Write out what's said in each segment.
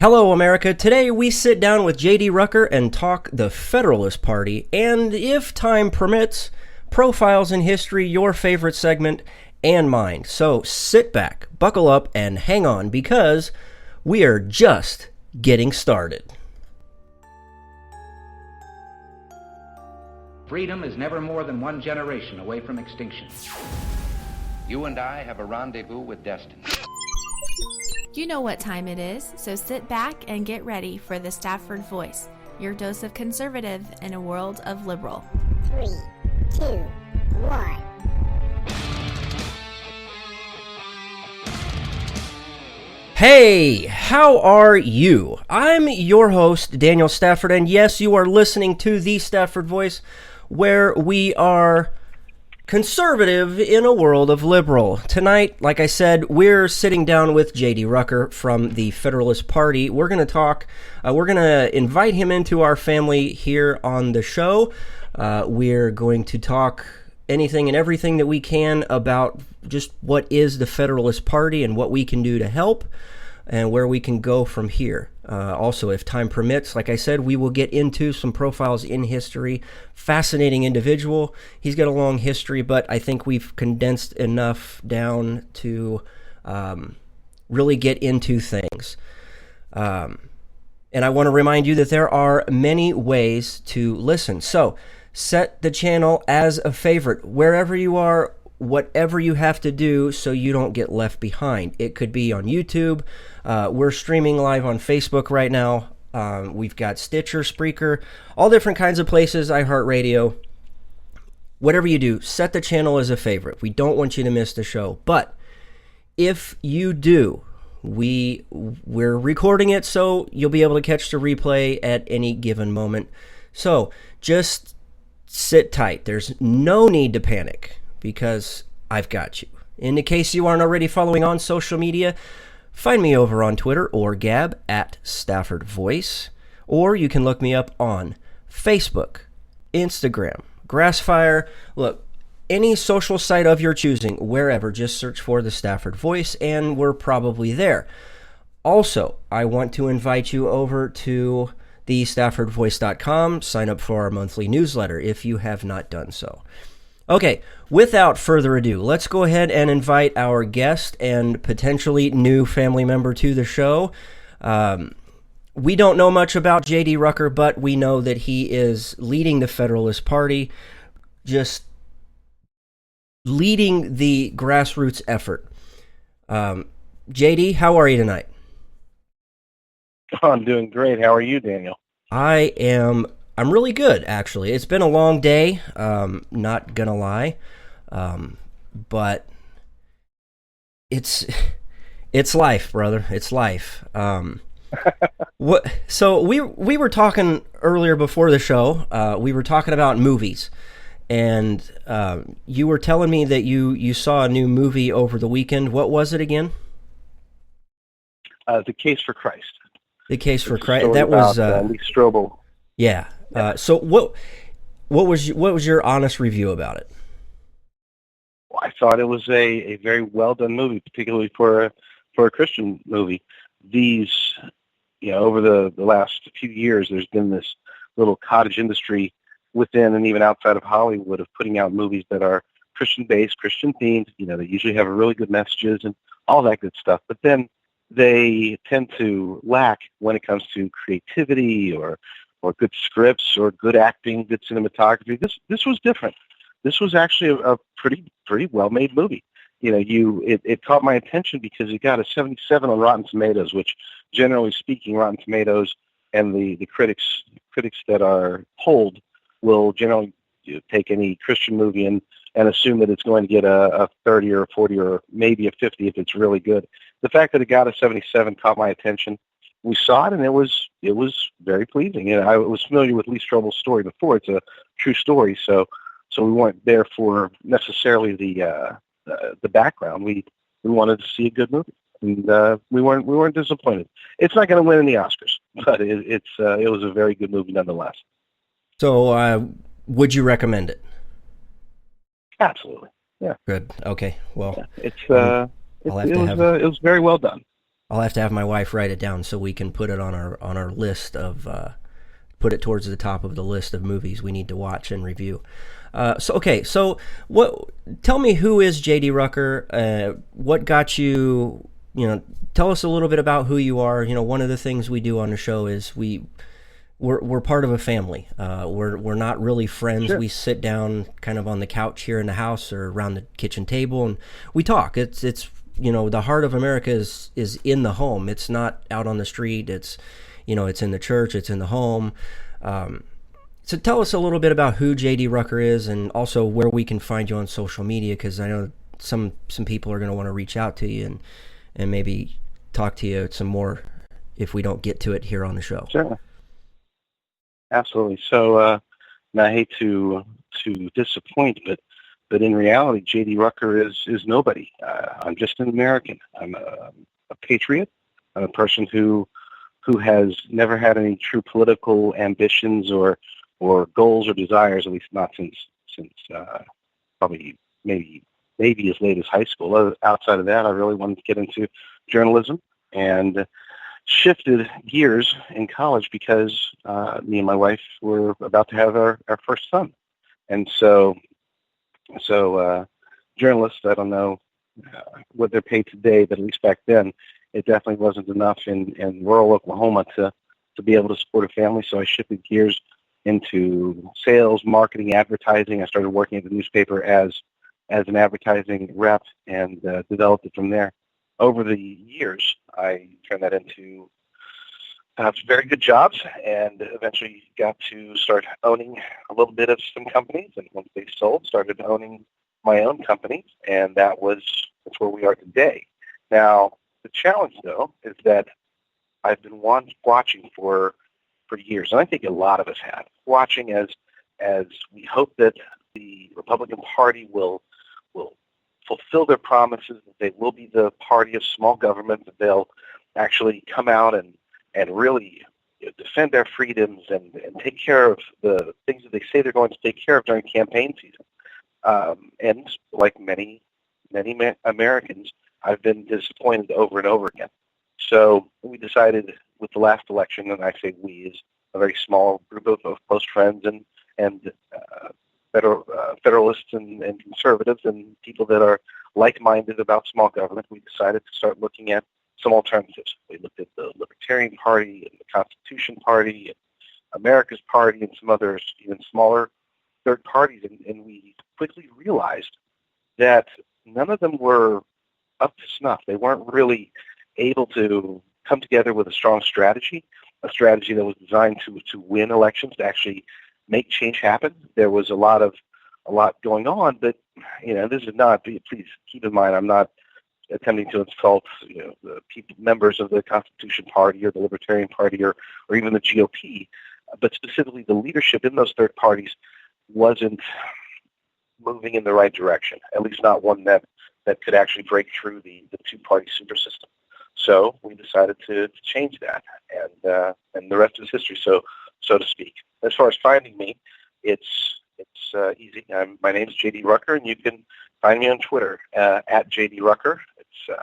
Hello, America. Today we sit down with J.D. Rucker and talk the Federalist Party, and if time permits, profiles in history, your favorite segment, and mine. So sit back, buckle up, and hang on, because we are just getting started. Freedom is never more than one generation away from extinction. You and I have a rendezvous with destiny. You know what time it is, so sit back and get ready for the Stafford Voice, your dose of conservative in a world of liberal. 3, 2, 1. Hey, how are you? I'm your host, Daniel Stafford, and yes, you are listening to the Stafford Voice, where we are conservative in a world of liberal. Tonight, like I said, we're sitting down with J.D. Rucker from the Federalist Party. We're going to talk, we're going to invite him into our family here on the show. We're going to talk anything and everything that we can about just what is the Federalist Party and what we can do to help and where we can go from here. Also, if time permits, like I said, we will get into some profiles in history. Fascinating individual. He's got a long history, but I think we've condensed enough down to really get into things. And I want to remind you that there are many ways to listen. So set the channel as a favorite wherever you are, whatever you have to do so you don't get left behind. It could be on YouTube. We're streaming live on Facebook right now. We've got Stitcher, Spreaker, all different kinds of places, iHeartRadio. Whatever you do, set the channel as a favorite. We don't want you to miss the show. But if you do, we're recording it so you'll be able to catch the replay at any given moment. So just sit tight. There's no need to panic, because I've got you. In the case you aren't already following on social media, find me over on Twitter or Gab at Stafford Voice, or you can look me up on Facebook, Instagram, Grassfire. Look, any social site of your choosing, wherever, just search for the Stafford Voice, and we're probably there. Also, I want to invite you over to the StaffordVoice.com. Sign up for our monthly newsletter if you have not done so. Okay, without further ado, let's go ahead and invite our guest and potentially new family member to the show. We don't know much about J.D. Rucker, but we know that he is leading the Federalist Party, just leading the grassroots effort. J.D., how are you tonight? Oh, I'm doing great. How are you, Daniel? I'm really good, actually. It's been a long day, not gonna lie, but it's life, brother. It's life. So we were talking earlier before the show. We were talking about movies, and you were telling me that you saw a new movie over the weekend. What was it again? The Case for Christ. The Case for Christ. That was Lee Strobel. Yeah. So what was your honest review about it? Well, I thought it was a very well done movie, particularly for a Christian movie. These, over the last few years, there's been this little cottage industry within and even outside of Hollywood of putting out movies that are Christian based, Christian themed. They usually have really good messages and all that good stuff. But then they tend to lack when it comes to creativity or good scripts or good acting, good cinematography. This was different. This was actually a pretty well-made movie. It caught my attention because it got a 77 on Rotten Tomatoes, which, generally speaking, Rotten Tomatoes and the critics that are polled will generally take any Christian movie and assume that it's going to get a 30 or a 40 or maybe a 50 if it's really good. The fact that it got a 77 caught my attention. We saw it, and it was very pleasing. I was familiar with Lee Strobel's story before. It's a true story, so we weren't there for necessarily the background. We wanted to see a good movie, and we weren't disappointed. It's not going to win any Oscars, but it was a very good movie nonetheless. So, would you recommend it? Absolutely, yeah. Good. Okay. Well, yeah. It was very well done. I'll have to have my wife write it down so we can put it on our list of put it towards the top of the list of movies we need to watch and review. So tell me, who is J.D. Rucker? What got you? Tell us a little bit about who you are. One of the things we do on the show is we're part of a family. We're not really friends. Sure. We sit down kind of on the couch here in the house or around the kitchen table and we talk. It's the heart of America is in the home. It's not out on the street. It's it's in the church. It's in the home. So tell us a little bit about who J.D. Rucker is, and also where we can find you on social media, because I know some people are going to want to reach out to you and maybe talk to you some more if we don't get to it here on the show. Sure. Absolutely. So, and I hate to disappoint, but in reality, J.D. Rucker is nobody. I'm just an American. I'm a patriot. I'm a person who has never had any true political ambitions or goals or desires, at least not since probably maybe as late as high school. Outside of that, I really wanted to get into journalism and shifted gears in college because me and my wife were about to have our first son. And so journalists, I don't know what they're paid today, but at least back then, it definitely wasn't enough in rural Oklahoma to be able to support a family. So I shifted gears into sales, marketing, advertising. I started working at the newspaper as an advertising rep and developed it from there. Over the years, I turned that into very good jobs and eventually got to start owning a little bit of some companies. And once they sold, started owning my own company, and that's where we are today. Now, the challenge, though, is that I've been watching for years, and I think a lot of us have, watching as we hope that the Republican Party will fulfill their promises, that they will be the party of small government, that they'll actually come out and really defend their freedoms and take care of the things that they say they're going to take care of during campaign season. And like many Americans, I've been disappointed over and over again. So we decided with the last election, and I say we is a very small group of close friends and Federalists and conservatives and people that are like-minded about small government, we decided to start looking at some alternatives. We looked at the Libertarian Party and the Constitution Party and America's Party and some others, even smaller third parties, and we quickly realized that none of them were up to snuff. They weren't really able to come together with a strong strategy, a strategy that was designed to win elections, to actually make change happen. There was a lot going on, but this is not. Please keep in mind, I'm not attempting to insult the members of the Constitution Party or the Libertarian Party or even the GOP, but specifically the leadership in those third parties wasn't moving in the right direction. At least not one that could actually break through the two-party super system. So we decided to change that, and the rest is history, so to speak. As far as finding me, it's easy. My name is J.D. Rucker, and you can find me on Twitter at J.D. Rucker. It's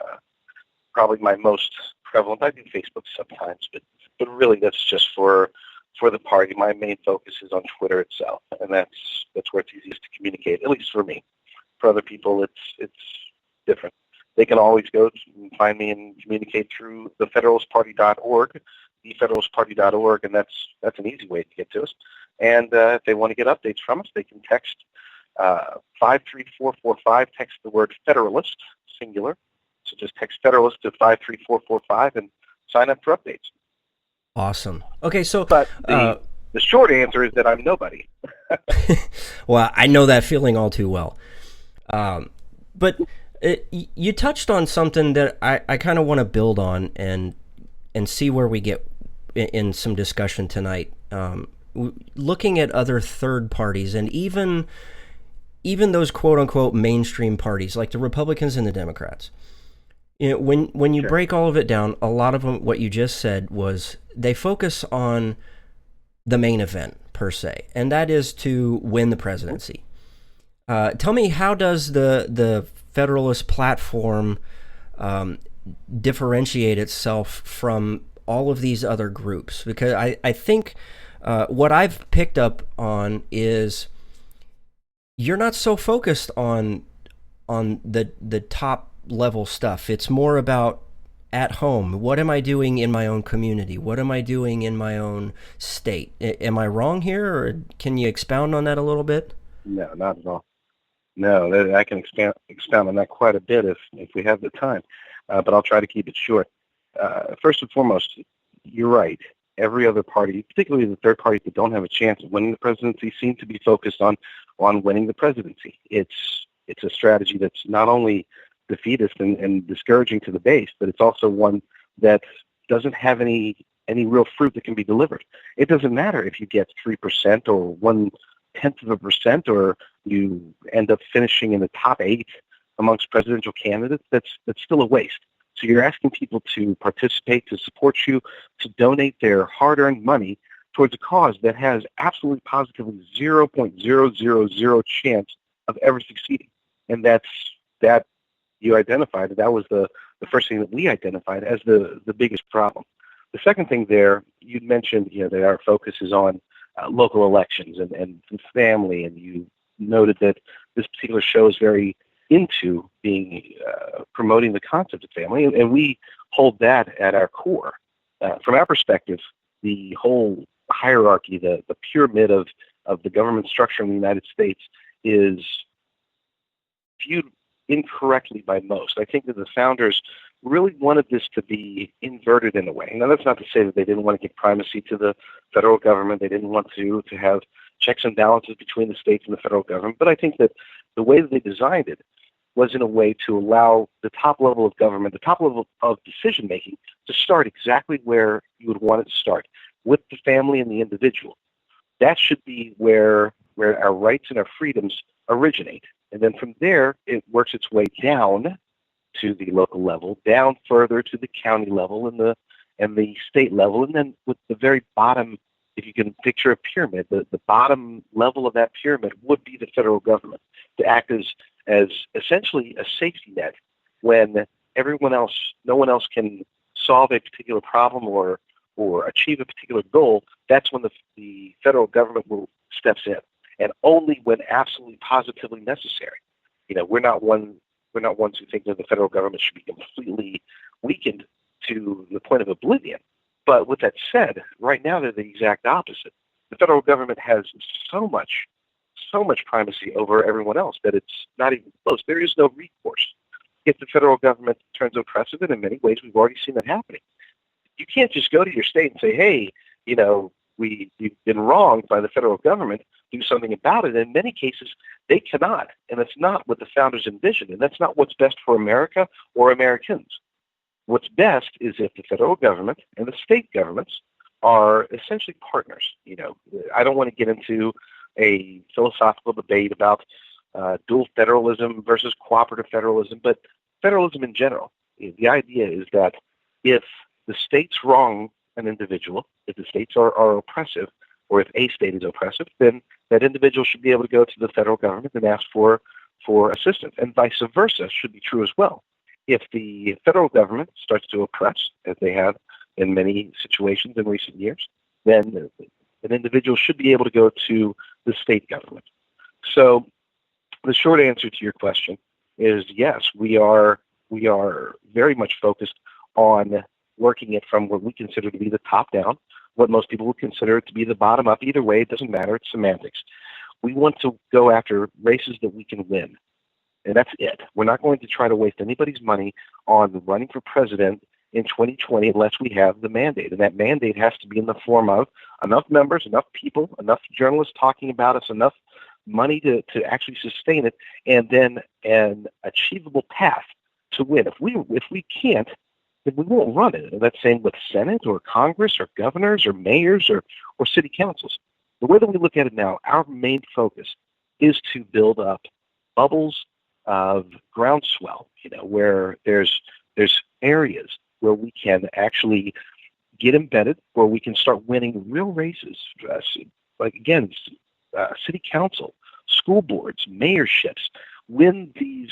probably my most prevalent. I do Facebook sometimes, but really that's just for the party. My main focus is on Twitter itself, and that's where it's easiest to communicate, at least for me. For other people, it's different. They can always go and find me and communicate through thefederalistparty.org, thefederalistparty.org, and that's an easy way to get to us. And if they want to get updates from us, they can text 53445, text the word Federalist, singular. So just text Federalist to 53445 and sign up for updates. Awesome. Okay, so... But the short answer is that I'm nobody. Well, I know that feeling all too well. But you touched on something that I kind of want to build on and see where we get in some discussion tonight. Looking at other third parties and even those quote-unquote mainstream parties like the Republicans and the Democrats. When you break all of it down, a lot of them, what you just said was they focus on the main event per se, and that is to win the presidency. Tell me, how does the Federalist platform differentiate itself from all of these other groups? Because I think what I've picked up on is you're not so focused on the top level stuff. It's more about at home. What am I doing in my own community? What am I doing in my own state? Am I wrong here, or can you expound on that a little bit? No, not at all. No, I can expound on that quite a bit if we have the time, but I'll try to keep it short. First and foremost, you're right. Every other party, particularly the third parties that don't have a chance of winning the presidency, seem to be focused on winning the presidency. It's a strategy that's not only defeatist and discouraging to the base, but it's also one that doesn't have any real fruit that can be delivered. It doesn't matter if you get 3% or 0.1%, or you end up finishing in the top 8 amongst presidential candidates. That's still a waste. So you're asking people to participate, to support you, to donate their hard-earned money towards a cause that has absolutely positively 0.000 chance of ever succeeding. And that you identified, that was the first thing that we identified as the biggest problem. The second thing there, you mentioned that our focus is on local elections and family, and you noted that this particular show is very into being promoting the concept of family, and we hold that at our core. From our perspective, the whole hierarchy, the pyramid of the government structure in the United States is viewed incorrectly by most. I think that the founders really wanted this to be inverted in a way. Now, that's not to say that they didn't want to give primacy to the federal government. They didn't want to have checks and balances between the states and the federal government. But I think that the way that they designed it was in a way to allow the top level of government, the top level of decision-making, to start exactly where you would want it to start, with the family and the individual. That should be where our rights and our freedoms originate. And then from there, it works its way down to the local level, down further to the county level and the state level, and then with the very bottom, if you can picture a pyramid, the bottom level of that pyramid would be the federal government, to act as essentially a safety net when no one else can solve a particular problem or achieve a particular goal. That's when the federal government steps in, and only when absolutely positively necessary. We're not ones who think that the federal government should be completely weakened to the point of oblivion. But with that said, right now they're the exact opposite. The federal government has so much primacy over everyone else that it's not even close. There is no recourse. If the federal government turns oppressive, and in many ways we've already seen that happening, you can't just go to your state and say, hey, we've been wronged by the federal government, do something about it. In many cases, they cannot, and that's not what the founders envisioned, and that's not what's best for America or Americans. What's best is if the federal government and the state governments are essentially partners. I don't want to get into a philosophical debate about dual federalism versus cooperative federalism, but federalism in general. The idea is that if the states wrong an individual, if the states are oppressive, or if a state is oppressive, then that individual should be able to go to the federal government and ask for assistance, and vice versa should be true as well. If the federal government starts to oppress, as they have in many situations in recent years, then an individual should be able to go to the state government. So the short answer to your question is yes, we are very much focused on working it from what we consider to be the top down, what most people would consider to be the bottom up. Either way, it doesn't matter. It's semantics. We want to go after races that we can win. And that's it. We're not going to try to waste anybody's money on running for president in 2020 unless we have the mandate. And that mandate has to be in the form of enough members, enough people, enough journalists talking about us, enough money to actually sustain it, and then an achievable path to win. If we can't, then we won't run it. And that's same with Senate or Congress or governors or mayors or city councils. The way that we look at it now, our main focus is to build up bubbles of groundswell, where there's areas where we can actually get embedded, where we can start winning real races, like again, city council, school boards, mayorships, win these,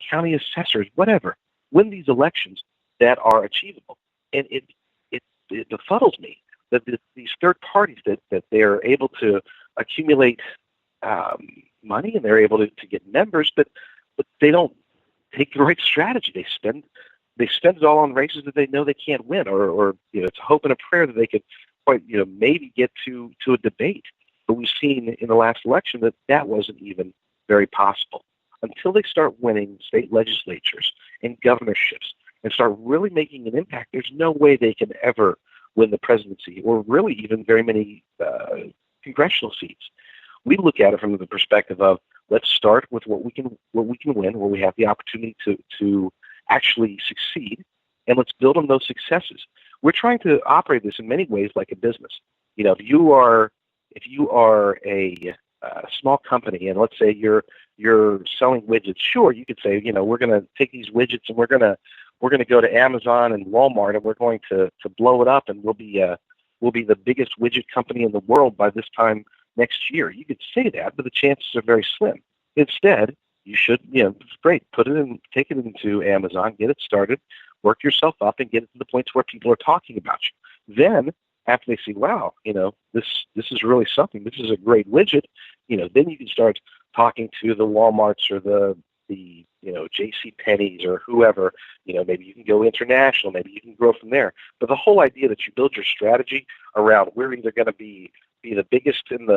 county assessors, whatever, win these elections that are achievable. And it befuddles me that these third parties that they're able to accumulate money and they're able to get members, but they don't take the right strategy. They spend it all on races that they know they can't win, or it's a hope and a prayer that they could maybe get to a debate. But we've seen in the last election that wasn't even very possible. Until they start winning state legislatures and governorships and start really making an impact, there's no way they can ever win the presidency or really even very many congressional seats. We look at it from the perspective of, let's start with what we can win, where we have the opportunity to actually succeed, and let's build on those successes. We're trying to operate this in many ways like a business. If you are a small company, and let's say you're selling widgets, sure, you could say, we're going to take these widgets and we're going to go to Amazon and Walmart and we're going to blow it up, and we'll be the biggest widget company in the world by this time next year. You could say that, but the chances are very slim. Instead, you should, it's great, take it into Amazon, get it started, work yourself up, and get it to the points where people are talking about you. Then, after they see, wow, this is really something, this is a great widget, then you can start talking to the Walmarts or the J.C. Penney's or whoever. Maybe you can go international, maybe you can grow from there. But the whole idea that you build your strategy around, we're either going to be the biggest in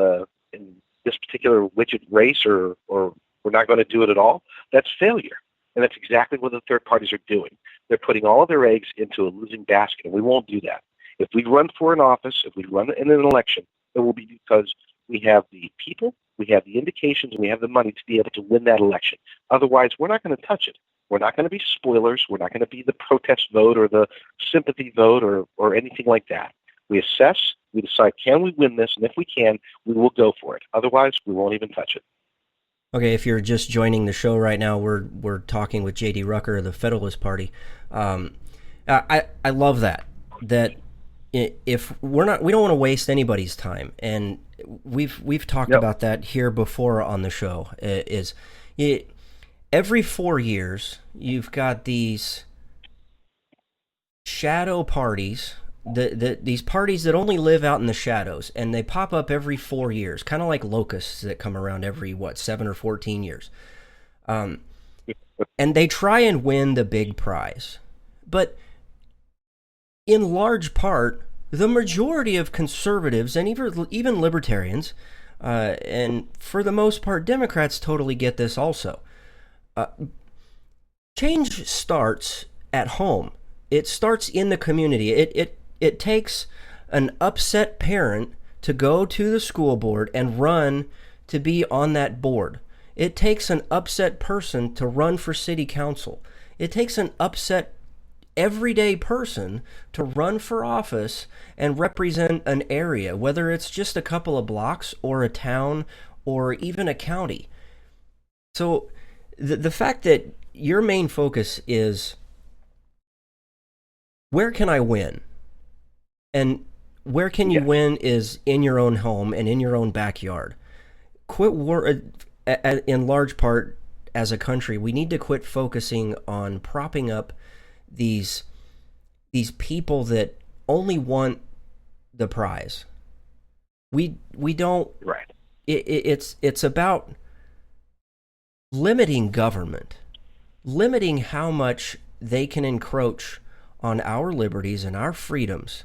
this particular widget race, or we're not going to do it at all, that's failure. And that's exactly what the third parties are doing. They're putting all of their eggs into a losing basket, and we won't do that. If we run for an office, if we run in an election, it will be because we have the people, we have the indications, and we have the money to be able to win that election. Otherwise, we're not going to touch it. We're not going to be spoilers. We're not going to be the protest vote or the sympathy vote or anything like that. We assess, we decide, can we win this? And if we can, we will go for it. Otherwise, we won't even touch it. Okay, if you're just joining the show right now, we're talking with J.D. Rucker of the Federalist Party. I love that if we don't want to waste anybody's time, and we've talked about that here before on the show. Every 4 years you've got these shadow parties, these parties that only live out in the shadows, and they pop up every 4 years, kind of like locusts that come around every 7 or 14 years, and they try and win the big prize. But in large part, the majority of conservatives and even libertarians, and for the most part, Democrats totally get this also. Change starts at home. It starts in the community. It takes an upset parent to go to the school board and run to be on that board. It takes an upset person to run for city council. It takes an upset everyday person to run for office and represent an area, whether it's just a couple of blocks or a town or even a county. So the fact that your main focus is, where can I win? And where can you win is in your own home and in your own backyard. In large part, as a country, we need to quit focusing on propping up these people that only want the prize. We don't. Right. It's about limiting government, limiting how much they can encroach on our liberties and our freedoms,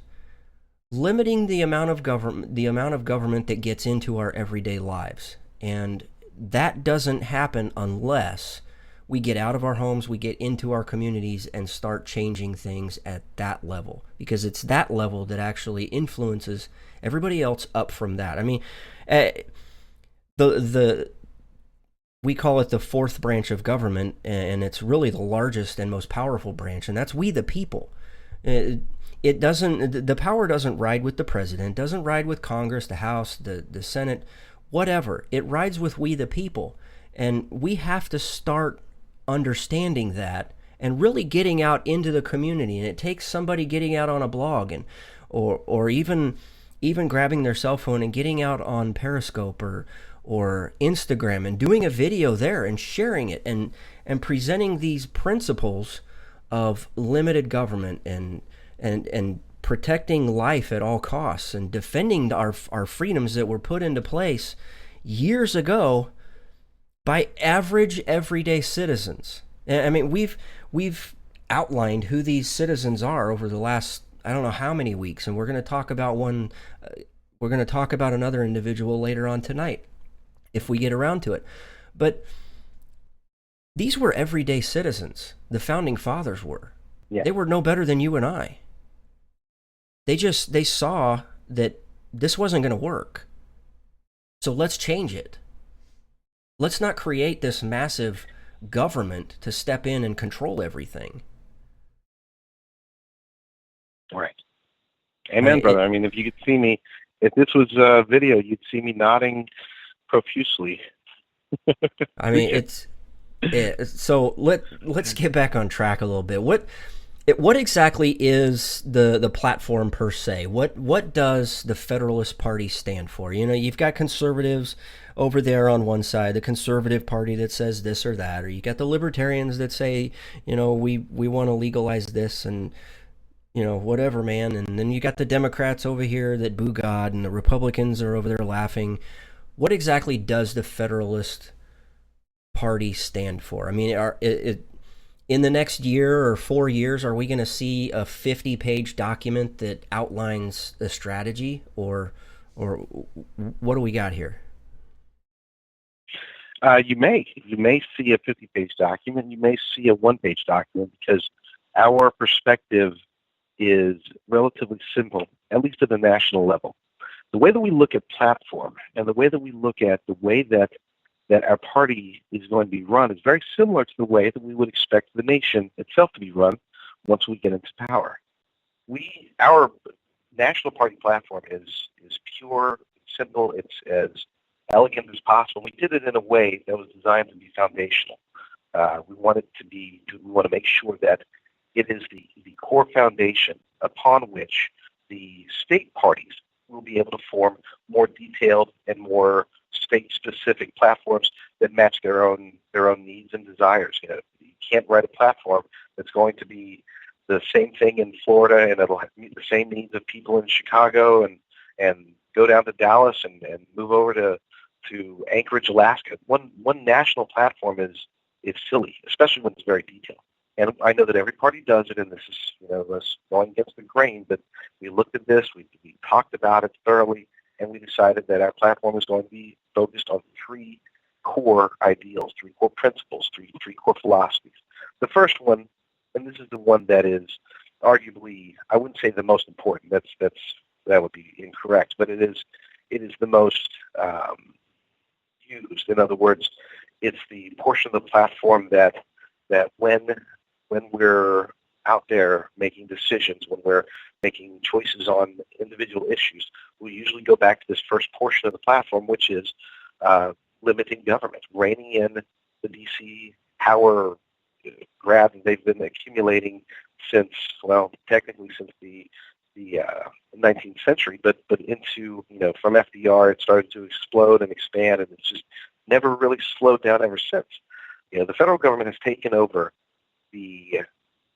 limiting the amount of government that gets into our everyday lives. And that doesn't happen unless we get out of our homes, we get into our communities and start changing things at that level, because it's that level that actually influences everybody else up from that. I mean, we call it the fourth branch of government, and it's really the largest and most powerful branch, and that's we the people. The power doesn't ride with the president, doesn't ride with Congress, the House, the Senate, whatever. It rides with we the people, and we have to start understanding that and really getting out into the community. And it takes somebody getting out on a blog and or even grabbing their cell phone and getting out on Periscope or Instagram and doing a video there and sharing it and presenting these principles of limited government and protecting life at all costs and defending our freedoms that were put into place years ago by average everyday citizens. I mean, we've outlined who these citizens are over the last, I don't know how many weeks, and we're going to talk about one. We're going to talk about another individual later on tonight, if we get around to it. But these were everyday citizens. The founding fathers were. Yeah. They were no better than you and I. They saw that this wasn't going to work. So let's change it. Let's not create this massive government to step in and control everything. Right. Amen, brother. I mean, if you could see me, if this was a video, you'd see me nodding profusely. I mean, so let's get back on track a little bit. What exactly is the platform per se? What does the Federalist Party stand for? You know, you've got conservatives over there on one side, the Conservative Party that says this or that, or you got the Libertarians that say, you know, we want to legalize this and, you know, whatever, man. And then you got the Democrats over here that boo God, and the Republicans are over there laughing. What exactly does the Federalist Party stand for? I mean, in the next year or 4 years, are we going to see a 50-page document that outlines the strategy, or what do we got here? You may see a 50-page document. You may see a one-page document, because our perspective is relatively simple, at least at the national level. The way that we look at platform and the way that we look at the way that our party is going to be run is very similar to the way that we would expect the nation itself to be run once we get into power. Our national party platform is pure, simple, it's as elegant as possible. We did it in a way that was designed to be foundational. We want to make sure that it is the core foundation upon which the state parties will be able to form more detailed and more state-specific platforms that match their own needs and desires. You know, you can't write a platform that's going to be the same thing in Florida and it'll meet the same needs of people in Chicago and go down to Dallas and move over to Anchorage, Alaska. One national platform is silly, especially when it's very detailed. And I know that every party does it, and this is, you know, us going against the grain, but we looked at this, we talked about it thoroughly, and we decided that our platform is going to be focused on three core ideals, three core principles, three core philosophies. The first one, and this is the one that is arguably, I wouldn't say the most important, that would be incorrect, but it is the most used. In other words, it's the portion of the platform that when we're out there making decisions, when we're making choices on individual issues, we usually go back to this first portion of the platform, which is limiting government, reining in the D.C. power grab that they've been accumulating since, well, technically since the 19th century, but into, you know, from FDR, it started to explode and expand, and it's just never really slowed down ever since. You know, the federal government has taken over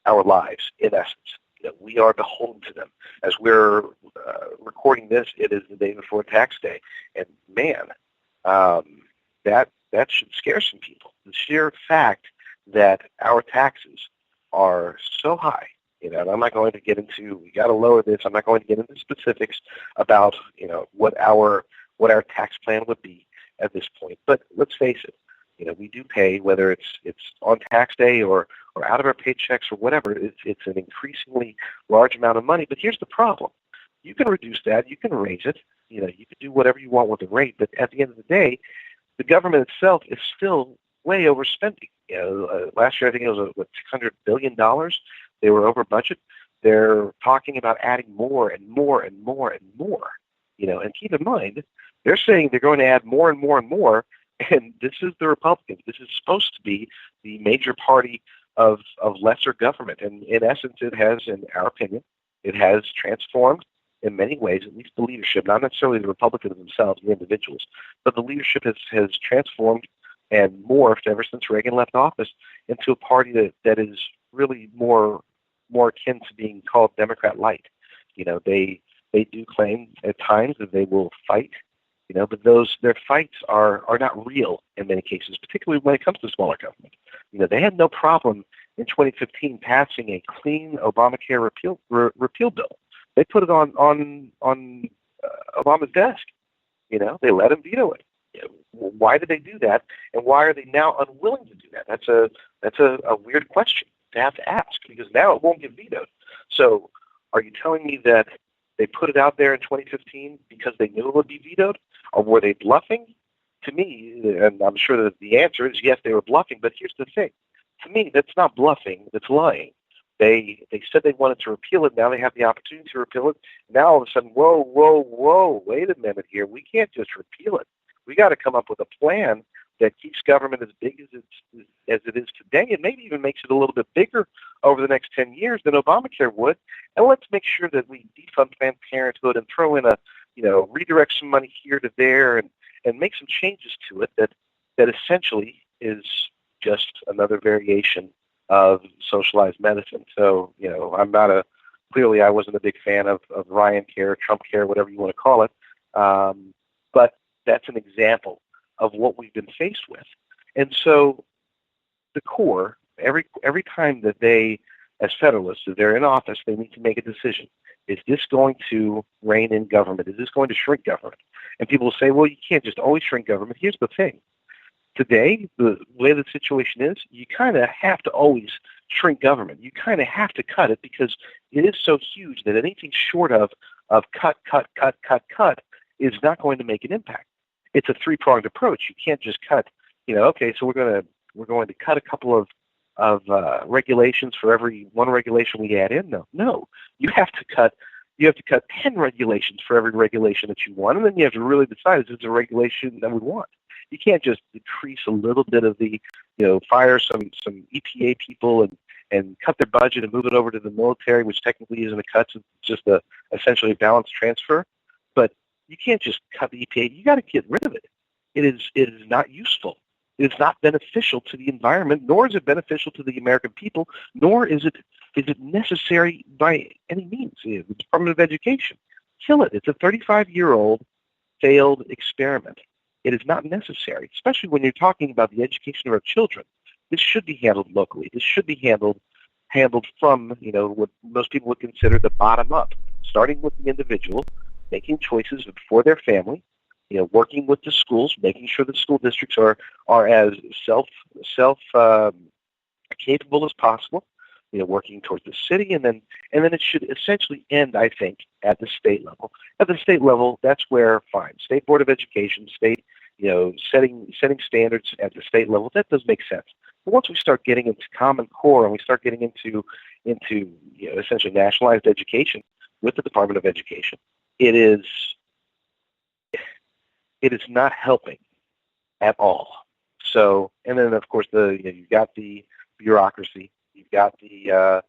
our lives, in essence. You know, we are beholden to them. As we're recording this, it is the day before tax day, and man, that should scare some people. The sheer fact that our taxes are so high, you know, and I'm not going to get into, we got to lower this. I'm not going to get into specifics about, you know, what our tax plan would be at this point. But let's face it, you know, we do pay, whether it's on tax day or out of our paychecks or whatever. It's an increasingly large amount of money. But here's the problem: you can reduce that, you can raise it, you know, you can do whatever you want with the rate. But at the end of the day, the government itself is still way overspending. You know, last year I think it was $600 billion. They were over budget. They're talking about adding more and more and more and more. You know, and keep in mind, they're saying they're going to add more and more and more. And this is the Republicans. This is supposed to be the major party of lesser government. And in essence, it has, in our opinion, it has transformed in many ways, at least the leadership, not necessarily the Republicans themselves, the individuals, but the leadership has transformed and morphed ever since Reagan left office into a party that is really more akin to being called Democrat light. They do claim at times that they will fight, but their fights are not real in many cases, particularly when it comes to smaller government. They had no problem in 2015 passing a clean Obamacare repeal bill. They put it on Obama's desk. They let him veto it. Why did they do that, and why are they now unwilling to do that? That's a weird question to have to ask, because now it won't get vetoed. So are you telling me that they put it out there in 2015 because they knew it would be vetoed, or were they bluffing? To me, and I'm sure that the answer is yes, they were bluffing, but here's the thing. To me, that's not bluffing, that's lying. They said they wanted to repeal it. Now they have the opportunity to repeal it. Now all of a sudden, whoa, wait a minute here. We can't just repeal it. We got to come up with a plan that keeps government as big as it is today, and maybe even makes it a little bit bigger over the next 10 years than Obamacare would. And let's make sure that we defund Planned Parenthood and throw in redirect some money here to there and make some changes to it that essentially is just another variation of socialized medicine. So, clearly I wasn't a big fan of Ryan Care, Trump Care, whatever you want to call it. But that's an example of what we've been faced with. And so the core, every time that they, as Federalists, if they're in office, they need to make a decision. Is this going to rein in government? Is this going to shrink government? And people will say, well, you can't just always shrink government. Here's the thing. Today, the way the situation is, you kind of have to always shrink government. You kind of have to cut it because it is so huge that anything short of cut is not going to make an impact. It's a three-pronged approach. You can't just cut, okay, so we're going to cut a couple of regulations for every one regulation we add in. No, you have to cut 10 regulations for every regulation that you want, and then you have to really decide, is this a regulation that we want? You can't just decrease a little bit of the, fire some EPA people and cut their budget and move it over to the military, which technically isn't a cut, it's just essentially a balanced transfer. But you can't just cut the EPA. You got to get rid of it. It is not useful. It is not beneficial to the environment, nor is it beneficial to the American people, nor is it necessary by any means. The Department of Education, kill it. It's a 35-year-old failed experiment. It is not necessary, especially when you're talking about the education of our children. This should be handled locally. This should be handled from, what most people would consider the bottom up, starting with the individual, making choices for their family, working with the schools, making sure that school districts are as self capable as possible, working towards the city, and then it should essentially end, I think, at the state level. At the state level, that's where fine. State Board of Education, state, setting standards at the state level, that does make sense. But once we start getting into Common Core and we start getting into essentially nationalized education with the Department of Education, it is not helping at all. So, and then of course you've got the bureaucracy, you've got the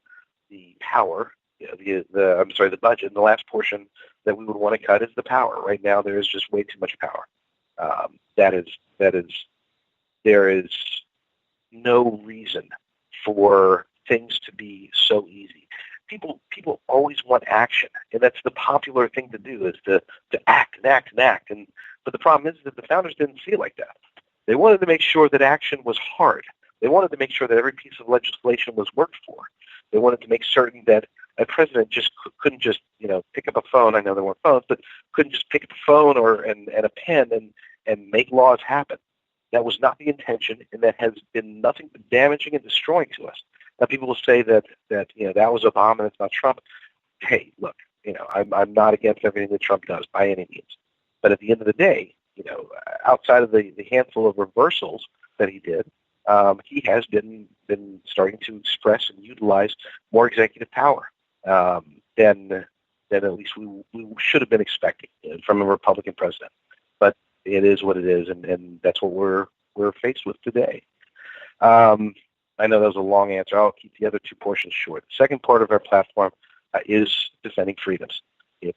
power, the budget. And the last portion that we would want to cut is the power. Right now, there is just way too much power. There is no reason for things to be so easy. People always want action, and that's the popular thing to do, is to act and act and act. But the problem is that the founders didn't see it like that. They wanted to make sure that action was hard. They wanted to make sure that every piece of legislation was worked for. They wanted to make certain that a president just couldn't just pick up a phone. I know there weren't phones, but couldn't just pick up a phone and a pen and make laws happen. That was not the intention, and that has been nothing but damaging and destroying to us. Now, people will say that that was Obama and it's not Trump. Hey, look, I'm not against everything that Trump does by any means. But at the end of the day, outside of the handful of reversals that he did, he has been starting to express and utilize more executive power than at least we should have been expecting from a Republican president. But it is what it is, and that's what we're faced with today. I know that was a long answer. I'll keep the other two portions short. The second part of our platform is defending freedoms. We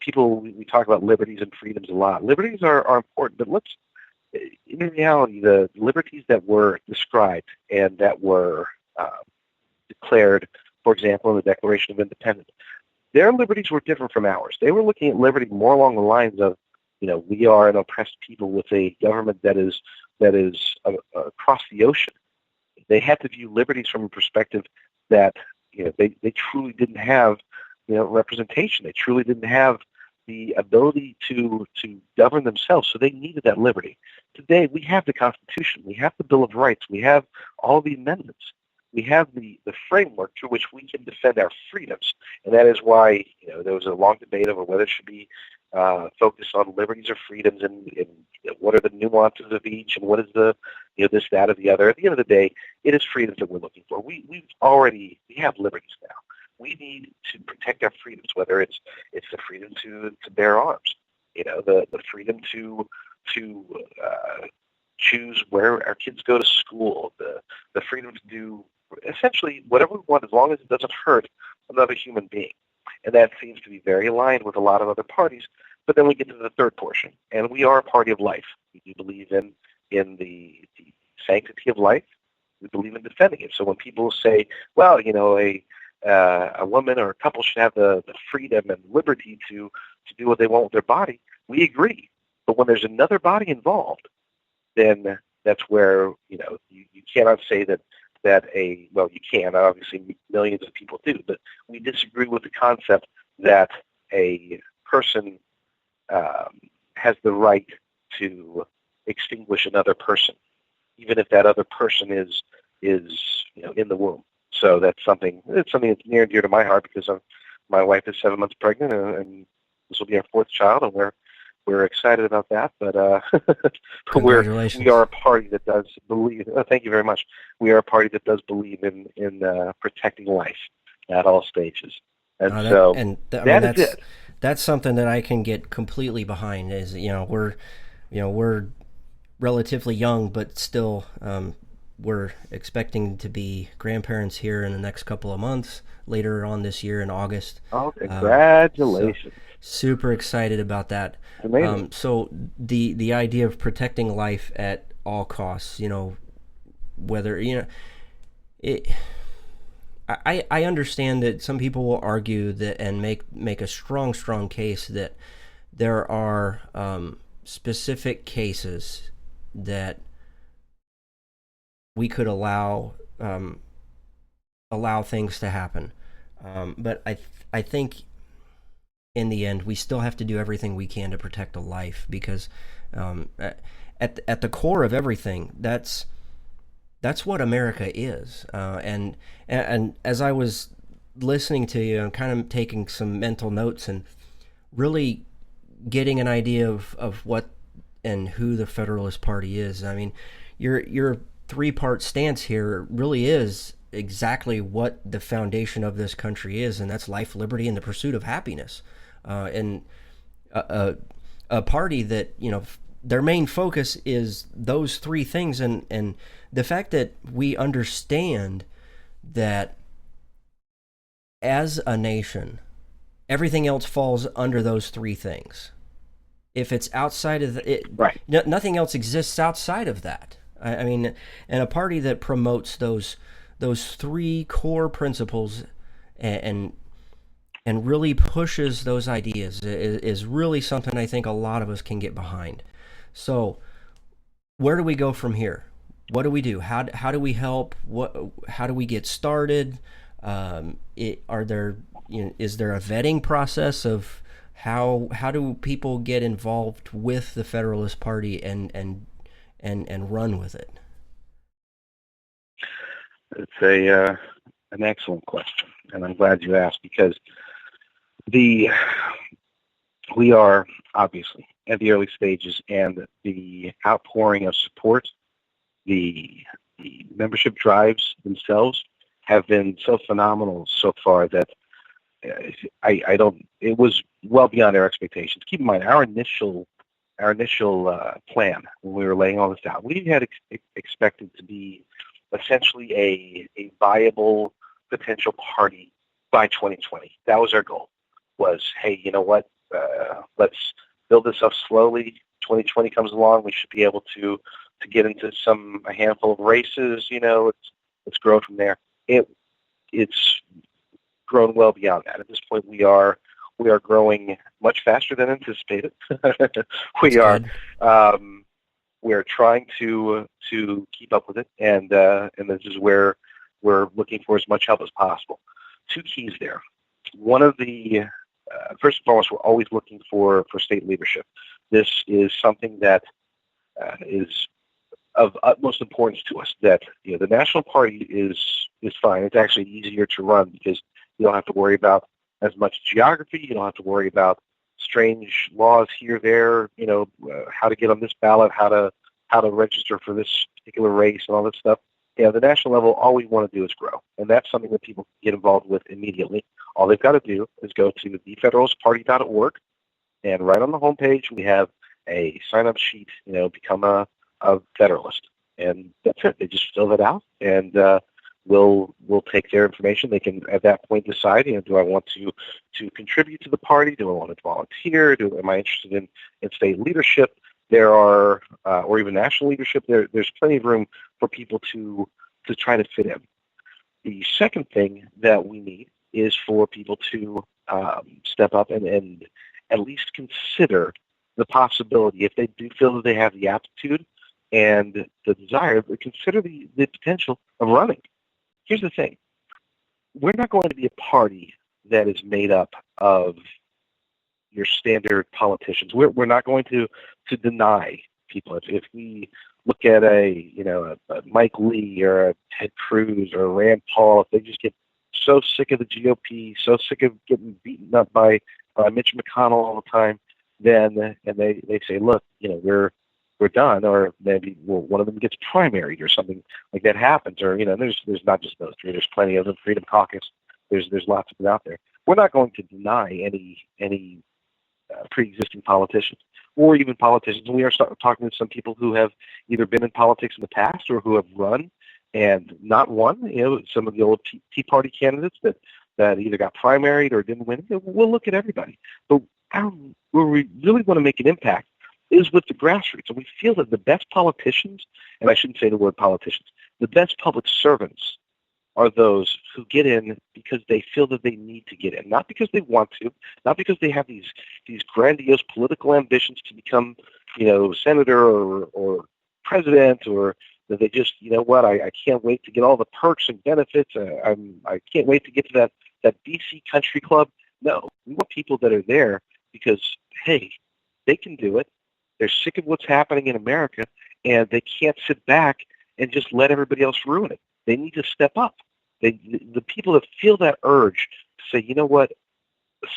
talk about liberties and freedoms a lot. Liberties are important, but in reality, the liberties that were described and that were declared, for example, in the Declaration of Independence. Their liberties were different from ours. They were looking at liberty more along the lines of, we are an oppressed people with a government that is across the ocean. They had to view liberties from a perspective that they truly didn't have representation. They truly didn't have the ability to govern themselves, so they needed that liberty. Today, we have the Constitution, we have the Bill of Rights, we have all the amendments, we have the framework through which we can defend our freedoms, and that is why there was a long debate over whether it should be focused on liberties or freedoms, and what are the nuances of each, and what is the this, that, or the other. At the end of the day, it is freedoms that we're looking for. We have liberties now. We need to protect our freedoms, whether it's the freedom to bear arms, the freedom to choose where our kids go to school, the freedom to do essentially whatever we want as long as it doesn't hurt another human being. And that seems to be very aligned with a lot of other parties. But then we get to the third portion, and we are a party of life. We do believe in the sanctity of life. We believe in defending it. So when people say, well, a woman or a couple should have the freedom and liberty to do what they want with their body, we agree. But when there's another body involved, then that's where you cannot say that you can, obviously millions of people do, but we disagree with the concept that a person has the right to extinguish another person, even if that other person is in the womb. So that's something that's near and dear to my heart, because my wife is 7 months pregnant, and this will be our fourth child, and we're excited about that. But Congratulations. we are a party that does believe. Thank you very much. We are a party that does believe in protecting life at all stages, and that's it. That's something that I can get completely behind. Is we're relatively young, but still. We're expecting to be grandparents here in the next couple of months, later on this year in August. Oh, congratulations. So super excited about that. Amazing. So the idea of protecting life at all costs, whether, I understand that some people will argue that and make a strong case that there are specific cases that we could allow things to happen, but I think in the end we still have to do everything we can to protect a life, because at the core of everything, that's what America is. And as I was listening to you and kind of taking some mental notes and really getting an idea of what and who the Federalist Party is, I mean, your three-part stance here really is exactly what the foundation of this country is, and that's life, liberty, and the pursuit of happiness. And a party that, their main focus is those three things, and the fact that we understand that as a nation, everything else falls under those three things. If it's outside of it, right, nothing else exists outside of that. I mean, and a party that promotes those three core principles and really pushes those ideas is really something I think a lot of us can get behind. So, where do we go from here? What do we do? How do we help? How do we get started? Is there a vetting process of how do people get involved with the Federalist Party and run with it? It's an excellent question, and I'm glad you asked, because we are obviously at the early stages, and the outpouring of support, the membership drives themselves have been so phenomenal so far that it was well beyond our expectations. Keep in mind, our initial plan when we were laying all this out, we had expected to be essentially a viable potential party by 2020. That was our goal. Was, hey, you know what? Let's build this up slowly. 2020 comes along, we should be able to get into a handful of races. Let's grow from there. it's grown well beyond that. At this point, we are growing much faster than anticipated. We're trying to keep up with it, and this is where we're looking for as much help as possible. Two keys there. One of the first and foremost, we're always looking for state leadership. This is something that is of utmost importance to us. That the national party is fine. It's actually easier to run because you don't have to worry about as much geography. You don't have to worry about strange laws here, there. How to get on this ballot, how to register for this particular race, and all this stuff. The national level, all we want to do is grow, and that's something that people can get involved with immediately. All they've got to do is go to thefederalistparty.org, and right on the homepage we have a sign-up sheet. Become a Federalist, and that's it. They just fill that out, and we'll take their information. They can at that point decide, do I want to contribute to the party? Do I want to volunteer? Am I interested in state leadership? There are, or even national leadership. There's plenty of room for people to try to fit in. The second thing that we need is for people to step up and at least consider the possibility, if they do feel that they have the aptitude and the desire, to consider the potential of running. Here's the thing. We're not going to be a party that is made up of your standard politicians. We're not going to deny people. If we look at a Mike Lee or a Ted Cruz or a Rand Paul, if they just get so sick of the GOP, so sick of getting beaten up by Mitch McConnell all the time, then they say, look, we're done, or maybe one of them gets primaried or something like that happens, or there's not just those three. There's plenty of them. Freedom Caucus. There's lots of them out there. We're not going to deny any pre-existing politicians or even politicians. And we are talking to some people who have either been in politics in the past or who have run and not won. Some of the old Tea Party candidates that either got primaried or didn't win. We'll look at everybody. But where we really want to make an impact is with the grassroots. And we feel that the best politicians, and I shouldn't say the word politicians, the best public servants are those who get in because they feel that they need to get in, not because they want to, not because they have these grandiose political ambitions to become, senator or president, or that they just, I can't wait to get all the perks and benefits. I can't wait to get to that DC country club. No, we want people that are there because, hey, they can do it. They're sick of what's happening in America, and they can't sit back and just let everybody else ruin it. They need to step up. The people that feel that urge to say, you know what,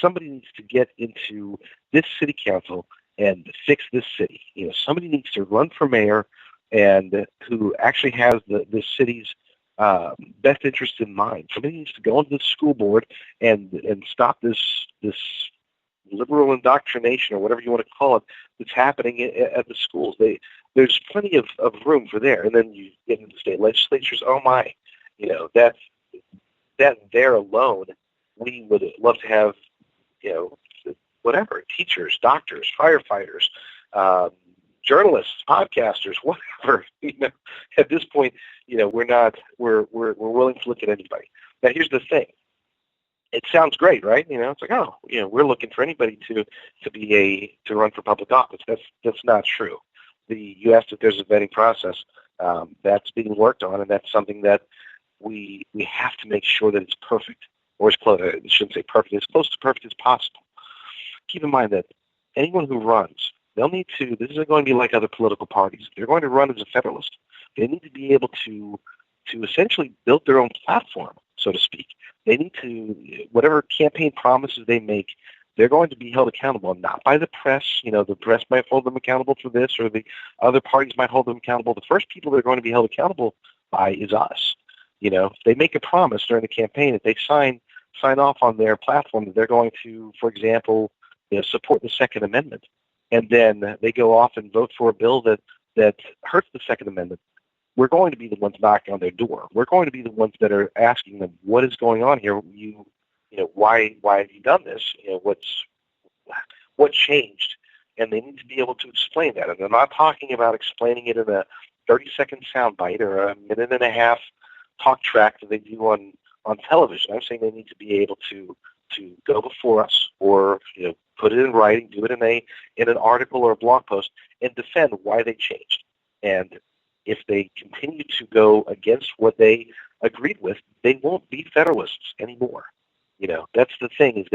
somebody needs to get into this city council and fix this city. Somebody needs to run for mayor and who actually has the city's best interest in mind. Somebody needs to go into the school board and stop this liberal indoctrination, or whatever you want to call it, that's happening at the schools. There's plenty of room for there. And then you get into the state legislatures. Oh my, that there alone, we would love to have, whatever, teachers, doctors, firefighters, journalists, podcasters, whatever. At this point, we're willing to look at anybody. Now, here's the thing. It sounds great, right? It's like, we're looking for anybody to run for public office. That's not true. You asked if there's a vetting process. That's being worked on, and that's something that we have to make sure that it's perfect, or as close. I shouldn't say perfect, as close to perfect as possible. Keep in mind that anyone who runs, they'll need to. This isn't going to be like other political parties. They're going to run as a Federalist. They need to be able to essentially build their own platform, so to speak. They need to, whatever campaign promises they make, they're going to be held accountable, not by the press. The press might hold them accountable for this, or the other parties might hold them accountable. The first people they're going to be held accountable by is us. If they make a promise during the campaign, if they sign off on their platform that they're going to, for example, support the Second Amendment, and then they go off and vote for a bill that hurts the Second Amendment, we're going to be the ones knocking on their door. We're going to be the ones that are asking them, what is going on here? Why have you done this? What changed? And they need to be able to explain that. And I'm not talking about explaining it in a 30-second soundbite or a minute and a half talk track that they do on on television. I'm saying they need to be able to go before us, or put it in writing, do it in an article or a blog post, and defend why they changed. And if they continue to go against what they agreed with, they won't be Federalists anymore. That's the thing, is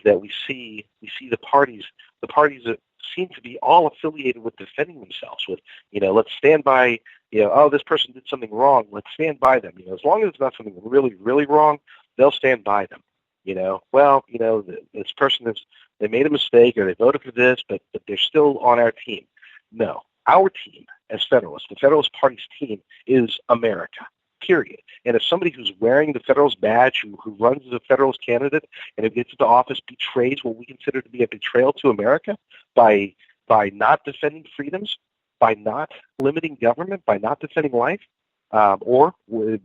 that we see the parties that seem to be all affiliated with defending themselves with, let's stand by, oh, this person did something wrong, let's stand by them. As long as it's not something really, really wrong, they'll stand by them. This person they made a mistake, or they voted for this, but they're still on our team. No, our team as Federalists, the Federalist Party's team, is America, period. And if somebody who's wearing the Federalist badge, who runs as a Federalist candidate, and who gets into office, betrays what we consider to be a betrayal to America by not defending freedoms, by not limiting government, by not defending life, or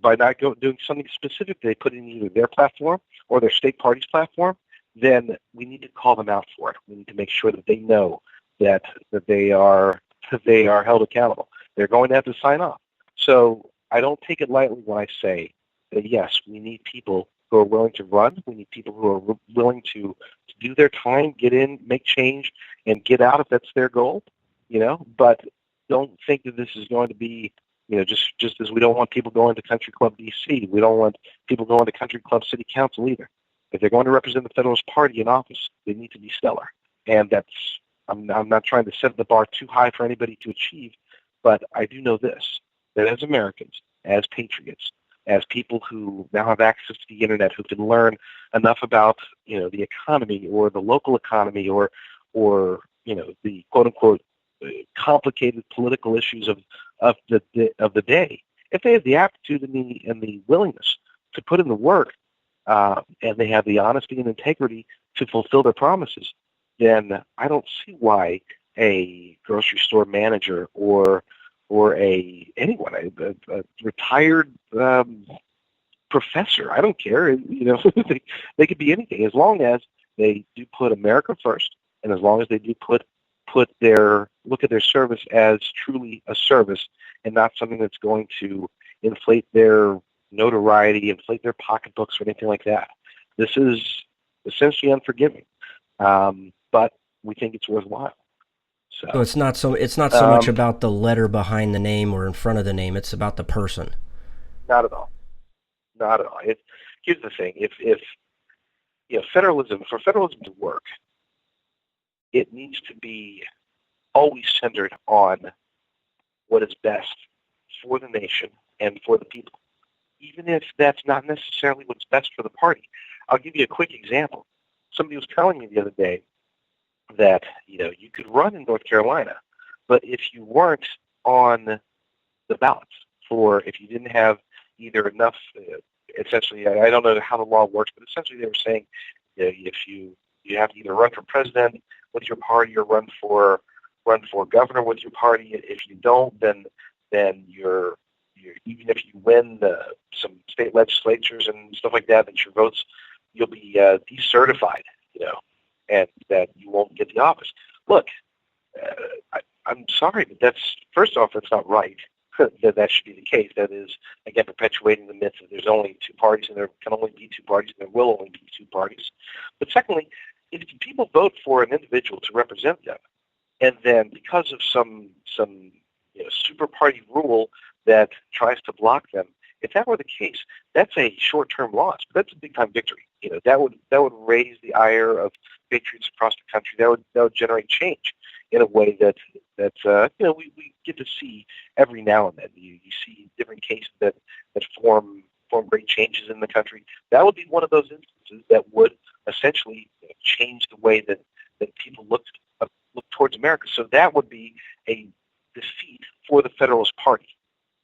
by not doing something specific they put in either their platform or their state party's platform, then we need to call them out for it. We need to make sure that they know that they are held accountable. They're going to have to sign off. So I don't take it lightly when I say that, yes, we need people who are willing to run. We need people who are willing to do their time, get in, make change, and get out if that's their goal. But don't think that this is going to be, just as we don't want people going to Country Club DC, we don't want people going to Country Club City Council either. If they're going to represent the Federalist Party in office, they need to be stellar. And I'm not trying to set the bar too high for anybody to achieve, but I do know this, that as Americans, as patriots, as people who now have access to the internet, who can learn enough about, the economy or the local economy or the quote unquote complicated political issues of the day, if they have the aptitude and the willingness to put in the work, and they have the honesty and integrity to fulfill their promises, then I don't see why a grocery store manager or anyone, a retired professor, I don't care, they could be anything, as long as they do put America first, and as long as they do look at their service as truly a service and not something that's going to inflate their notoriety, inflate their pocketbooks, or anything like that. This is essentially unforgiving, but we think it's worthwhile. So it's not so much about the letter behind the name or in front of the name. It's about the person. Not at all. Not at all. Here's the thing: if federalism to work, it needs to be always centered on what is best for the nation and for the people, even if that's not necessarily what's best for the party. I'll give you a quick example. Somebody was telling me the other day that you could run in North Carolina, but if you weren't on the ballots, if you didn't have either enough, essentially, I don't know how the law works, but essentially they were saying if you have to either run for president with your party or run for governor with your party. If you don't, then you're even if you win some state legislatures and stuff like that, your votes, you'll be decertified, and that you won't get the office. Look, I'm sorry, but that's not right. that should be the case. That is, again, perpetuating the myth that there's only two parties and there can only be two parties and there will only be two parties. But secondly, if people vote for an individual to represent them, and then because of some super party rule that tries to block them, if that were the case, that's a short-term loss, but that's a big-time victory. That would raise the ire of patriots across the country. That would generate change in a way that we get to see every now and then. You see different cases that form great changes in the country. That would be one of those instances that would essentially change the way that people look towards America. So that would be a defeat for the Federalist Party,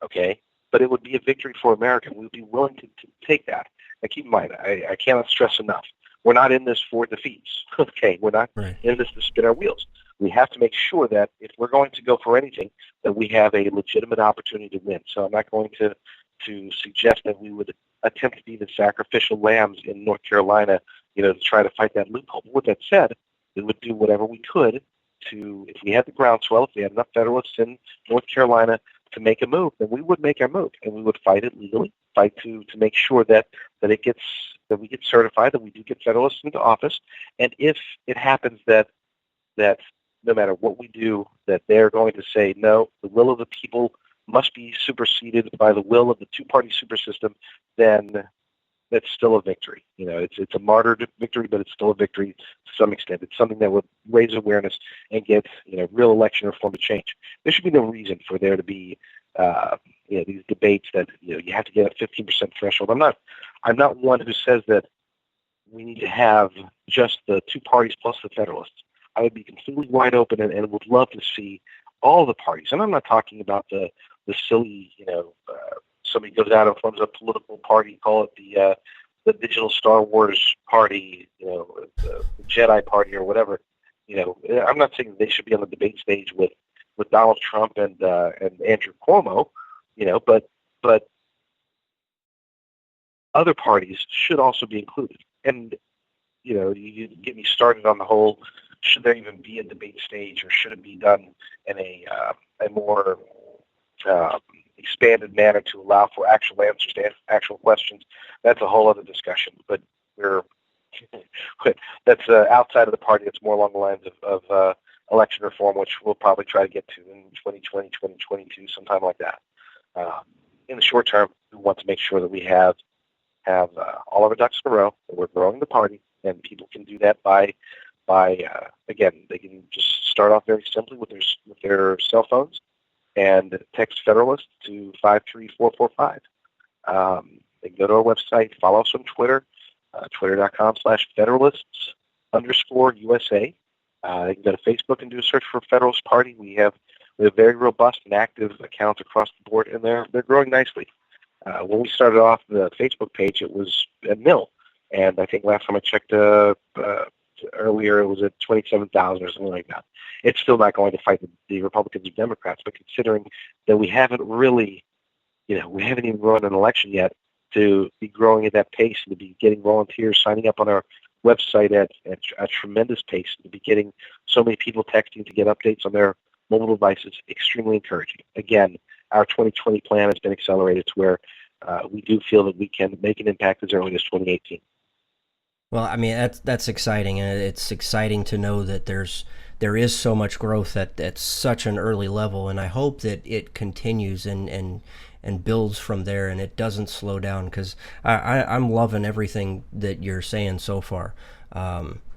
okay? But it would be a victory for America. We would be willing to take that. Now, keep in mind, I cannot stress enough, we're not in this for defeats, okay? We're not in this to spin our wheels. We have to make sure that if we're going to go for anything, that we have a legitimate opportunity to win. So I'm not going to suggest that we would attempt to be the sacrificial lambs in North Carolina, to try to fight that loophole. But with that said, we would do whatever we could if we had the groundswell, if we had enough Federalists in North Carolina to make a move, then we would make our move, and we would fight it legally, fight to make sure that we get certified, that we do get Federalists into office, and if it happens that no matter what we do, that they're going to say no, the will of the people must be superseded by the will of the two-party super system, then that's still a victory. It's a martyred victory, but it's still a victory to some extent. It's something that would raise awareness and get real election reform to change. There should be no reason for there to be these debates that you have to get a 15% threshold. I'm not one who says that we need to have just the two parties plus the Federalists. I would be completely wide open and would love to see all the parties. And I'm not talking about the silly, somebody goes out and forms a political party, call it the digital Star Wars party, the Jedi party or whatever. I'm not saying they should be on the debate stage with Donald Trump and Andrew Cuomo, but other parties should also be included. And you get me started on the whole, should there even be a debate stage, or should it be done in a more expanded manner to allow for actual answers to actual questions? That's a whole other discussion. But that's outside of the party. It's more along the lines of election reform, which we'll probably try to get to in 2020, 2022, sometime like that. In the short term, we want to make sure that we have all of our ducks in a row, that we're growing the party, and people can do that by again, they can just start off very simply with their cell phones and text Federalist to 53445. They can go to our website, follow us on Twitter, twitter.com/Federalists_USA. They can go to Facebook and do a search for Federalist Party. We have very robust and active accounts across the board, and they're growing nicely. When we started off the Facebook page, it was at nil, and I think last time I checked earlier, it was at 27,000 or something like that. It's still not going to fight the Republicans or Democrats, but considering that we haven't really, we haven't even run an election yet, to be growing at that pace and to be getting volunteers signing up on our website at a tremendous pace, and to be getting so many people texting to get updates on their mobile devices, extremely encouraging. Again, our 2020 plan has been accelerated to where we do feel that we can make an impact as early as 2018. Well, I mean, that's exciting, and it's exciting to know that there is so much growth at such an early level, and I hope that it continues and builds from there, and it doesn't slow down, because I'm loving everything that you're saying so far.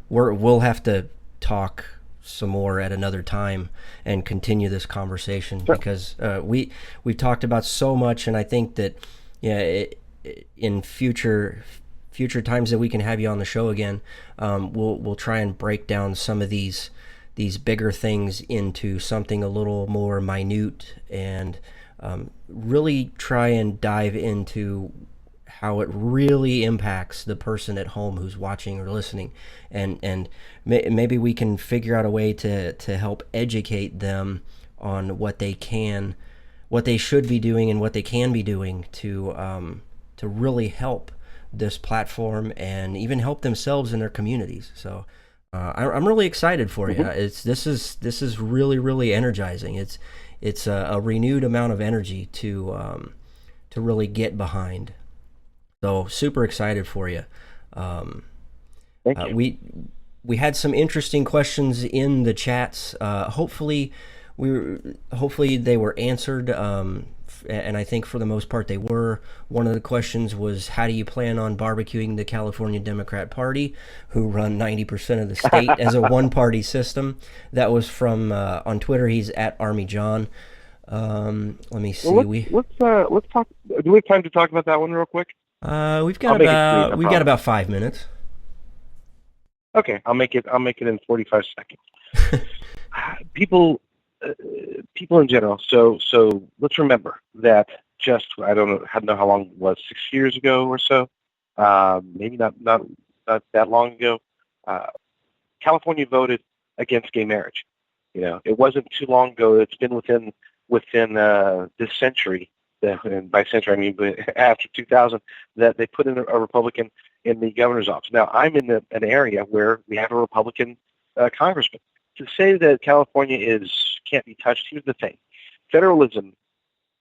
We'll have to talk some more at another time and continue this conversation, sure, because we've talked about so much, and I think that in future times that we can have you on the show again, we'll try and break down some of these bigger things into something a little more minute, and really try and dive into how it really impacts the person at home who's watching or listening, and maybe we can figure out a way to help educate them on what they should be doing and what they can be doing to really help this platform and even help themselves in their communities. So I'm really excited for you. This is really, really energizing. It's a renewed amount of energy to really get behind. So super excited for you. Thank you. We had some interesting questions in the chats. Hopefully they were answered. And I think for the most part they were. One of the questions was, how do you plan on barbecuing the California Democrat Party, who run 90% of the state as a one-party system? That was from on Twitter. He's at Army John. Let me see. Well, let's talk. Do we have time to talk about that one real quick? We've got about 5 minutes. Okay, I'll make it in 45 seconds. People in general. So let's remember that just, I don't know how long it was, 6 years ago or so, maybe not that long ago, California voted against gay marriage. It wasn't too long ago. It's been within this century, and by century I mean after 2000, that they put in a Republican in the governor's office. Now, I'm in an area where we have a Republican congressman. To say that California can't be touched, here's the thing. Federalism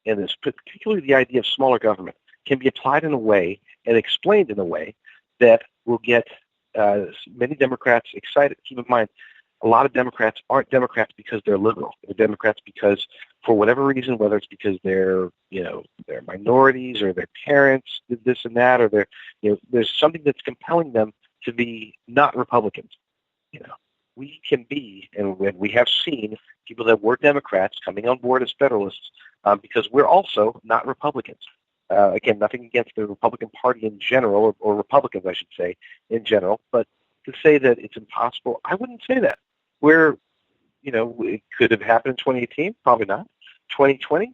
in this, particularly the idea of smaller government, can be applied in a way and explained in a way that will get many Democrats excited. Keep in mind, a lot of Democrats aren't Democrats because they're liberal. They're Democrats because, for whatever reason, whether it's because they're minorities or their parents did this and that, or there's something that's compelling them to be not Republicans. We can be, and we have seen people that were Democrats coming on board as Federalists because we're also not Republicans. Again, nothing against the Republican Party in general, or Republicans, I should say, in general, but to say that it's impossible, I wouldn't say that. It could have happened in 2018, probably not. 2020,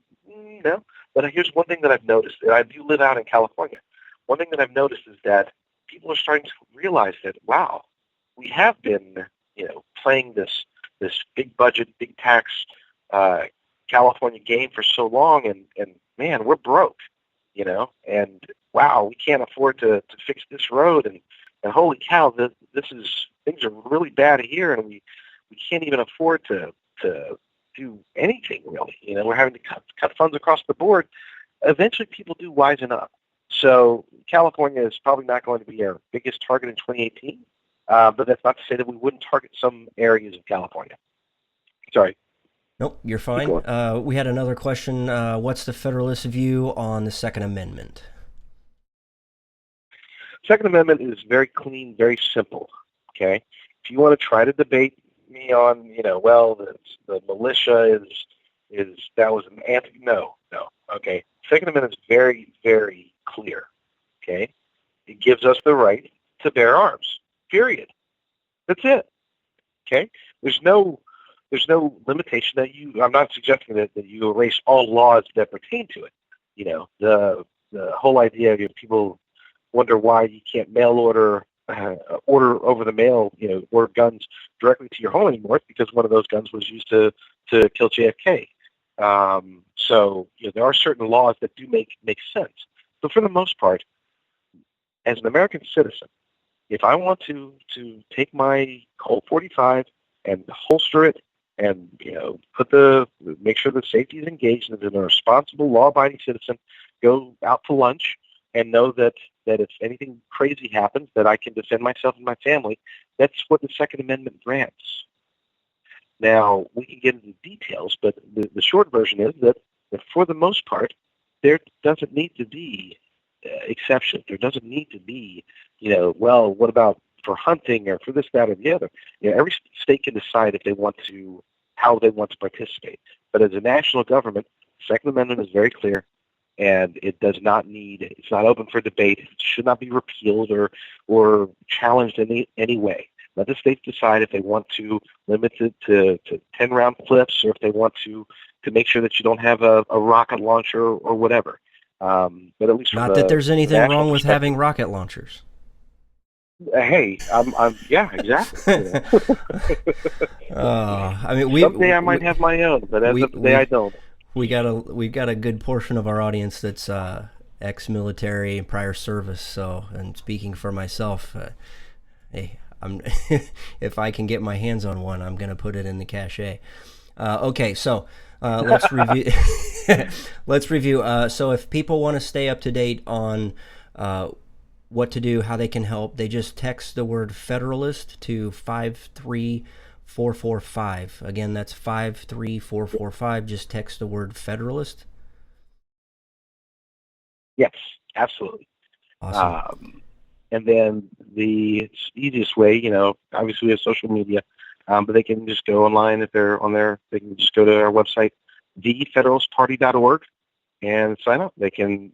no. But here's one thing that I've noticed, and I do live out in California. One thing that I've noticed is that people are starting to realize that, wow, we have been, playing this big budget, big tax California game for so long, and man, we're broke, and wow, we can't afford to fix this road, and holy cow, things are really bad here, and we can't even afford to do anything really. We're having to cut funds across the board. Eventually, people do wisen up. So California is probably not going to be our biggest target in 2018, but that's not to say that we wouldn't target some areas of California. Sorry. Nope, you're fine. We had another question. What's the Federalist view on the Second Amendment? Second Amendment is very clean, very simple. Okay, if you want to try to debate me on, the militia is that was an anti. No. Okay, Second Amendment is very, very clear. Okay, it gives us the right to bear arms. Period. That's it. Okay, there's no limitation that I'm not suggesting that you erase all laws that pertain to it. The whole idea of people wonder why you can't mail order over the mail, order guns directly to your home anymore. It's because one of those guns was used to kill JFK. So there are certain laws that do make sense. But for the most part, as an American citizen, if I want to take my Colt 45 and holster it and make sure the safety is engaged and as a responsible, law-abiding citizen, go out to lunch and know that if anything crazy happens, that I can defend myself and my family, that's what the Second Amendment grants. Now, we can get into details, but the short version is that for the most part, there doesn't need to be exceptions. There doesn't need to be, what about for hunting or for this, that, or the other? Every state can decide how they want to participate. But as a national government, the Second Amendment is very clear, and it's not open for debate. It should not be repealed or challenged in any way. Let the states decide if they want to limit it to 10-round clips, or if they want to make sure that you don't have a rocket launcher or whatever. But at least not that there's anything wrong with having rocket launchers. Hey, I'm yeah, exactly. Someday I might have my own, but as of today, I don't. We've got a good portion of our audience that's ex-military and prior service. So, and speaking for myself, hey, if I can get my hands on one, I'm going to put it in the cache. Okay, so let's review. Let's review. So if people want to stay up to date on what to do, how they can help, they just text the word Federalist to 53445. Again, that's 53445. Just text the word Federalist. Yes, absolutely. Awesome. And then the easiest way, obviously we have social media, but they can just go online if they're on there. They can just go to our website, thefederalistparty.org, and sign up. They can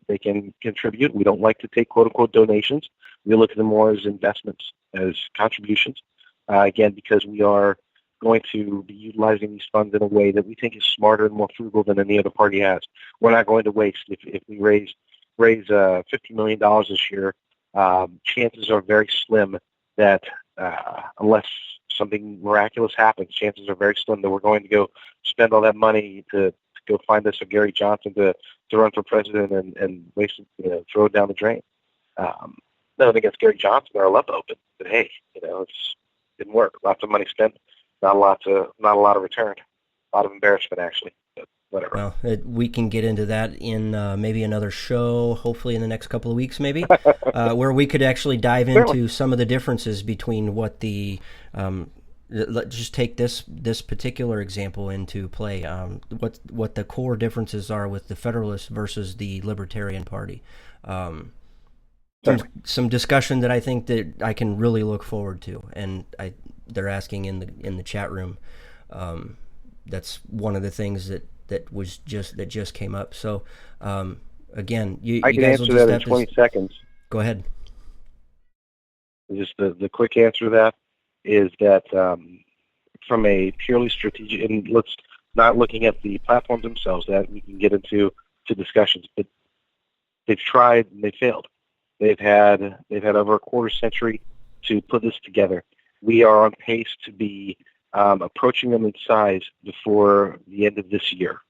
contribute. We don't like to take quote unquote donations. We look at them more as investments, as contributions. Again, because we are going to be utilizing these funds in a way that we think is smarter and more frugal than any other party has. We're not going to waste. If we raise $50 million this year, chances are very slim that unless something miraculous happens, chances are very slim that we're going to go spend all that money to go find us a Gary Johnson to run for president and waste it, throw it down the drain. Nothing against Gary Johnson or love open, but hey, it didn't work. Lots of money spent, not a lot of return, a lot of embarrassment actually. But whatever. Well, we can get into that in maybe another show, hopefully in the next couple of weeks, maybe, where we could actually dive into some of the differences between what the let's just take this particular example into play. What the core differences are with the Federalist versus the Libertarian Party. Some discussion that I think that I can really look forward to, and they're asking in the chat room. That's one of the things that just came up. So again, I you can guys answer will just that in have 20 seconds. Go ahead. Just the quick answer to that is that from a purely strategic, and let's not looking at the platforms themselves, that we can get into discussions, but they've tried and they failed. They've had over a quarter century to put this together. We are on pace to be approaching them in size before the end of this year.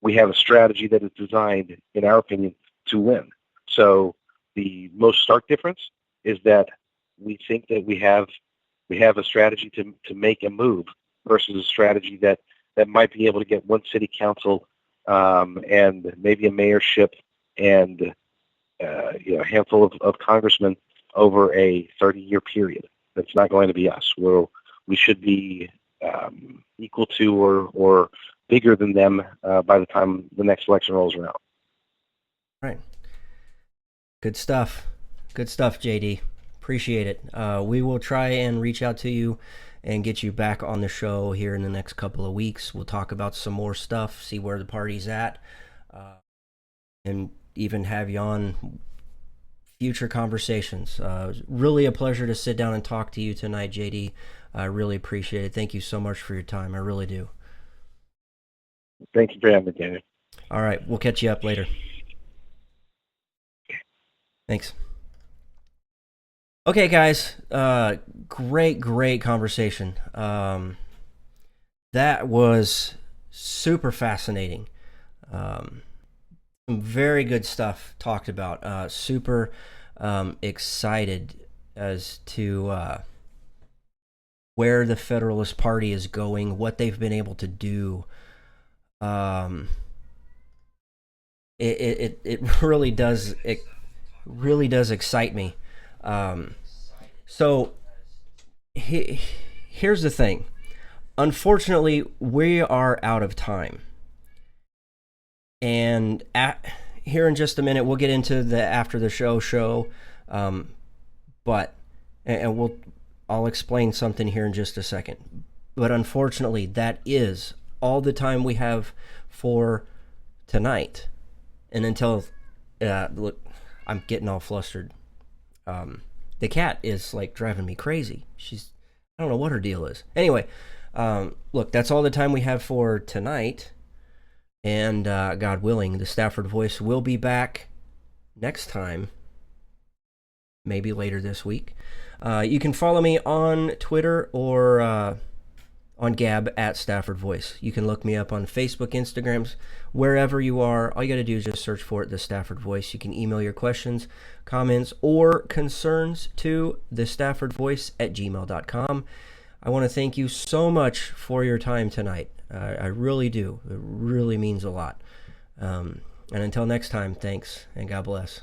We have a strategy that is designed, in our opinion, to win. So the most stark difference is that we think that we have a strategy to make a move versus a strategy that might be able to get one city council and maybe a mayorship and a handful of congressmen over a 30-year period. That's not going to be us. We should be equal to or bigger than them by the time the next election rolls around. Right. Good stuff. Good stuff, JD. Appreciate it. We will try and reach out to you and get you back on the show here in the next couple of weeks. We'll talk about some more stuff, see where the party's at, and even have you on future conversations. Really a pleasure to sit down and talk to you tonight, JD. I really appreciate it. Thank you so much for your time. I really do. Thank you for having me, Daniel. All right. We'll catch you up later. Thanks. Okay, guys. Great conversation. That was super fascinating. Some very good stuff talked about. Super excited as to where the Federalist Party is going, what they've been able to do. It really does. It really does excite me. So here's the thing. Unfortunately, we are out of time. And here in just a minute, we'll get into the after the show. But I'll explain something here in just a second. But unfortunately, that is all the time we have for tonight. And until look, I'm getting all flustered. The cat is like driving me crazy. I don't know what her deal is. Anyway, look, that's all the time we have for tonight. And God willing, the Stafford Voice will be back next time, maybe later this week. You can follow me on Twitter or on Gab at Stafford Voice. You can look me up on Facebook, Instagrams, wherever you are. All you got to do is just search for it, the Stafford Voice. You can email your questions, comments, or concerns to thestaffordvoice@gmail.com. I want to thank you so much for your time tonight. I really do. It really means a lot. And until next time, thanks, and God bless.